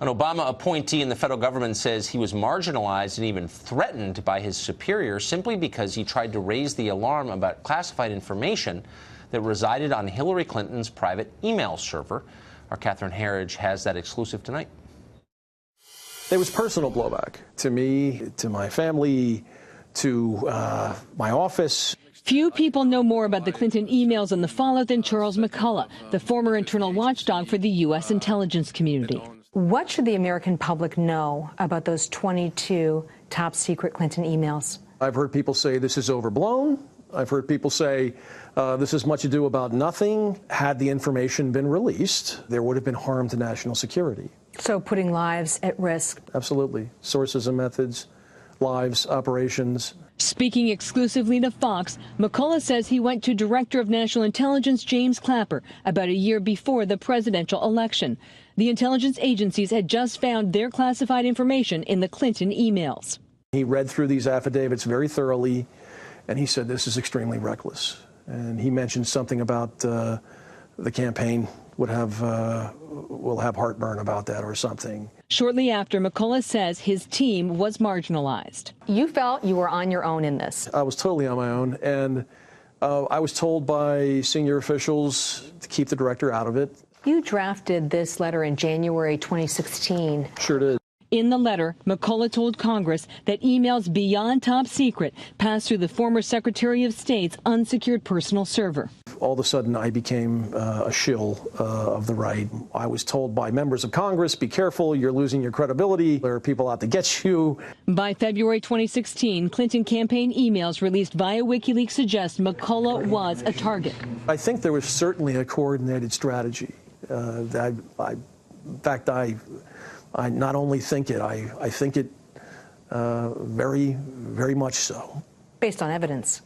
Obama appointee in the federal government says he was marginalized and even threatened by his superior simply because he tried to raise the alarm about classified information that resided on Hillary Clinton's private email server. Our Catherine Herridge has that exclusive tonight. There was personal blowback to me, to my family, to my office. Few people know more about the Clinton emails and the fallout than Charles McCullough, the former internal watchdog for the U.S. intelligence community. What should the American public know about those 22 top secret Clinton emails? I've heard people say this is overblown. I've heard people say this is much ado about nothing. Had the information been released, there would have been harm to national security. So putting lives at risk. Absolutely. Sources and methods, lives, operations. Speaking exclusively to Fox, McCullough says he went to Director of National Intelligence James Clapper about a year before the presidential election. The intelligence agencies had just found their classified information in the Clinton emails. He read through these affidavits very thoroughly, and he said this is extremely reckless. And he mentioned something about the campaign will have heartburn about that or something. Shortly after, McCullough says his team was marginalized. You felt you were on your own in this. I was totally on my own, and I was told by senior officials to keep the director out of it. You drafted this letter in January 2016. Sure did. In the letter, McCullough told Congress that emails beyond top secret passed through the former Secretary of State's unsecured personal server. All of a sudden, I became a shill of the right. I was told by members of Congress, be careful, you're losing your credibility. There are people out to get you. By February 2016, Clinton campaign emails released via WikiLeaks suggest McCullough was a target. I think there was certainly a coordinated strategy. In fact, I not only think it, I think it very, very much so. Based on evidence?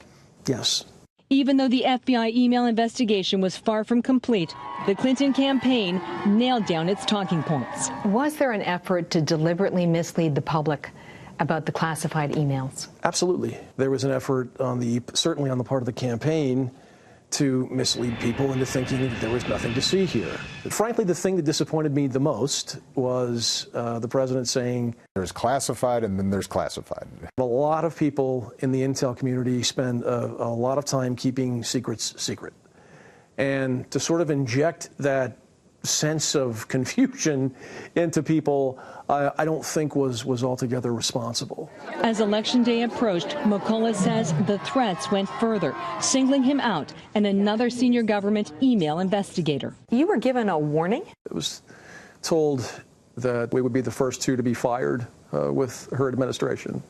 Yes. Even though the FBI email investigation was far from complete, the Clinton campaign nailed down its talking points. Was there an effort to deliberately mislead the public about the classified emails? Absolutely. There was an effort certainly on the part of the campaign to mislead people into thinking that there was nothing to see here. Frankly, the thing that disappointed me the most was the president saying, there's classified and then there's classified. A lot of people in the intel community spend a lot of time keeping secrets secret. And to sort of inject that sense of confusion into people, I don't think was altogether responsible. As Election Day approached, McCullough says the threats went further, singling him out and another senior government email investigator. You were given a warning? I was told that we would be the first two to be fired with her administration,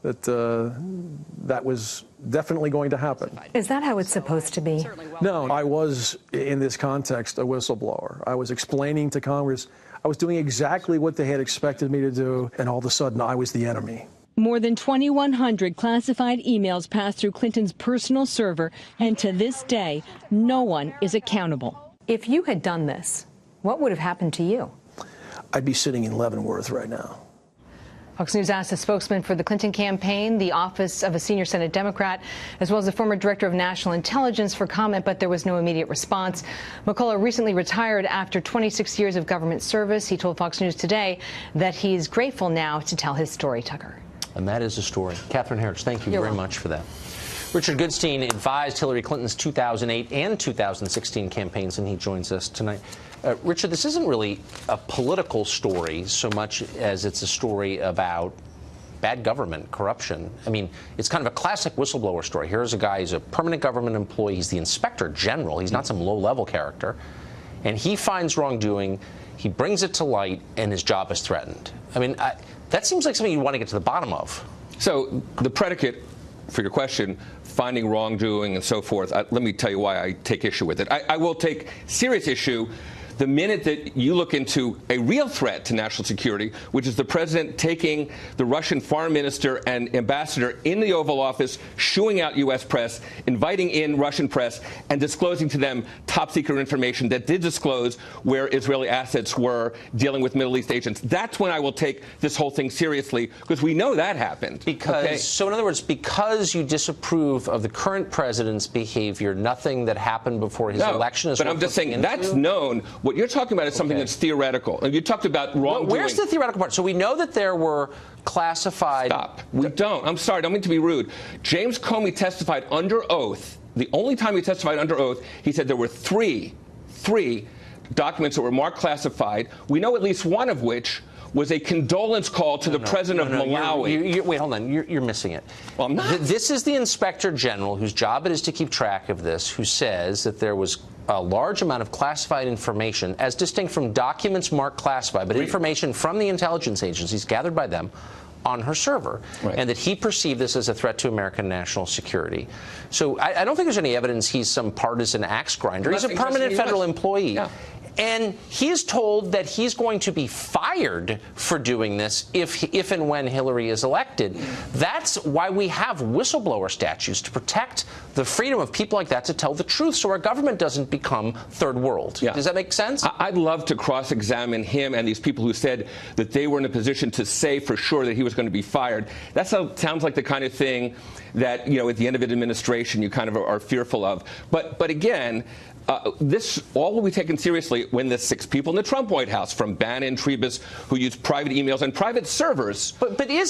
that was definitely going to happen. Is that how it's supposed to be? No, I was, in this context, a whistleblower. I was explaining to Congress, I was doing exactly what they had expected me to do, and all of a sudden I was the enemy. More than 2,100 classified emails passed through Clinton's personal server, and to this day, no one is accountable. If you had done this, what would have happened to you? I'd be sitting in Leavenworth right now. Fox News asked a spokesman for the Clinton campaign, the office of a senior Senate Democrat, as well as the former director of national intelligence for comment, but there was no immediate response. McCullough recently retired after 26 years of government service. He told Fox News today that he's grateful now to tell his story, Tucker. And that is the story. Catherine Herridge, thank you very much for that. Richard Goodstein advised Hillary Clinton's 2008 and 2016 campaigns, and he joins us tonight. Richard, this isn't really a political story so much as it's a story about bad government, corruption. I mean, it's kind of a classic whistleblower story. Here's a guy who's a permanent government employee. He's the inspector general. He's not some low-level character. And he finds wrongdoing. He brings it to light, and his job is threatened. I mean, that seems like something you want to get to the bottom of. So the predicate for your question, finding wrongdoing and so forth, let me tell you why I take issue with it. I will take serious issue the minute that you look into a real threat to national security, which is the president taking the Russian foreign minister and ambassador in the Oval Office, shooing out U.S. press, inviting in Russian press, and disclosing to them top secret information that did disclose where Israeli assets were dealing with Middle East agents. That's when I will take this whole thing seriously, because we know that happened. So in other words, because you disapprove of the current president's behavior, nothing that happened before his election is but I'm just saying that's known. What you're talking about is something that's theoretical. And you talked about wrongdoing. Where's the theoretical part? So we know that there were classified... Stop. We don't. I'm sorry. I don't mean to be rude. James Comey testified under oath. The only time he testified under oath, he said there were three documents that were marked classified. We know at least one of which was a condolence call to the president of Malawi. Wait, hold on. You're missing it. Well, I'm not. This is the inspector general, whose job it is to keep track of this, who says that there was a large amount of classified information, as distinct from documents marked classified, but information from the intelligence agencies gathered by them on her server, and that he perceived this as a threat to American national security. So I don't think there's any evidence he's some partisan axe grinder. He's a permanent federal employee. Yeah. And he is told that he's going to be fired for doing this if and when Hillary is elected. That's why we have whistleblower statutes, to protect the freedom of people like that to tell the truth so our government doesn't become third world. Yeah. Does that make sense? I'd love to cross-examine him and these people who said that they were in a position to say for sure that he was going to be fired. That sounds like the kind of thing that, you know, at the end of an administration you kind of are fearful of. But again, this all will be taken seriously when the 6 people in the Trump White House, from Bannon, Trebus, who use private emails and private servers,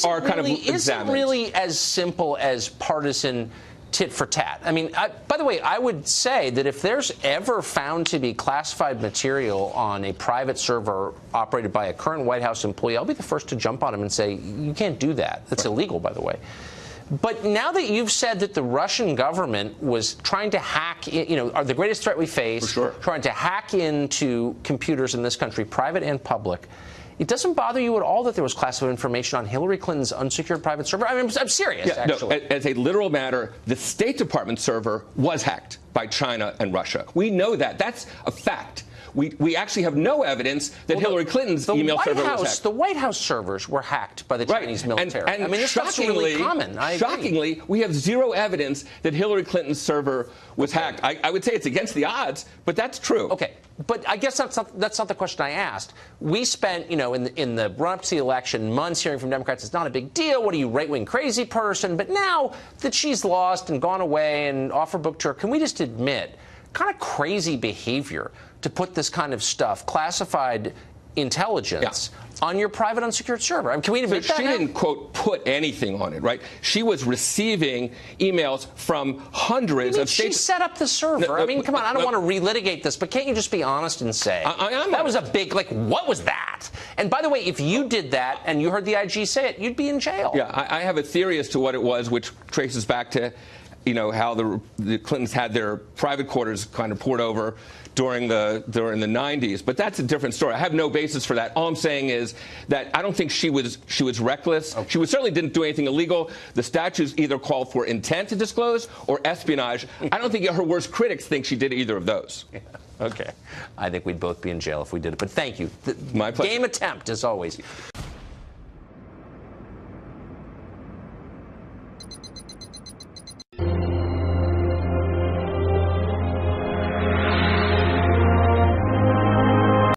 are kind of examined. Is it really as simple as partisan tit for tat? I mean, by the way, I would say that if there's ever found to be classified material on a private server operated by a current White House employee, I'll be the first to jump on him and say, you can't do that. That's illegal, by the way. But now that you've said that the Russian government was trying to hack, you know, are the greatest threat we face, trying to hack into computers in this country, private and public, it doesn't bother you at all that there was classified information on Hillary Clinton's unsecured private server? I mean, I'm serious, actually. No, as a literal matter, the State Department server was hacked by China and Russia. We know that. That's a fact. We actually have no evidence that Hillary Clinton's email server was hacked. The White House servers were hacked by the Chinese military. And I mean, this is really common. Shockingly, we have zero evidence that Hillary Clinton's server was hacked. I would say it's against the odds, but that's true. Okay, but I guess that's not the question I asked. We spent, you know, in the run-up to the election, months hearing from Democrats, it's not a big deal. What are you, right-wing crazy person? But now that she's lost and gone away and off her book tour, can we just admit kind of crazy behavior to put this kind of stuff, classified intelligence, on your private unsecured server? I mean, can we admit that? She didn't, quote, put anything on it, right? She was receiving emails from hundreds of states. She set up the server. I mean, come on, I don't want to relitigate this, but can't you just be honest and say, that was a big, like, what was that? And by the way, if you did that and you heard the IG say it, you'd be in jail. Yeah, I have a theory as to what it was, which traces back to, you know, how the Clintons had their private quarters kind of poured over during the 90s, but that's a different story. I have no basis for that. All I'm saying is that I don't think she was reckless. Okay. She certainly didn't do anything illegal. The statutes either call for intent to disclose or espionage. I don't think her worst critics think she did either of those. Yeah. Okay. I think we'd both be in jail if we did it. But thank you. My pleasure. Game attempt, as always.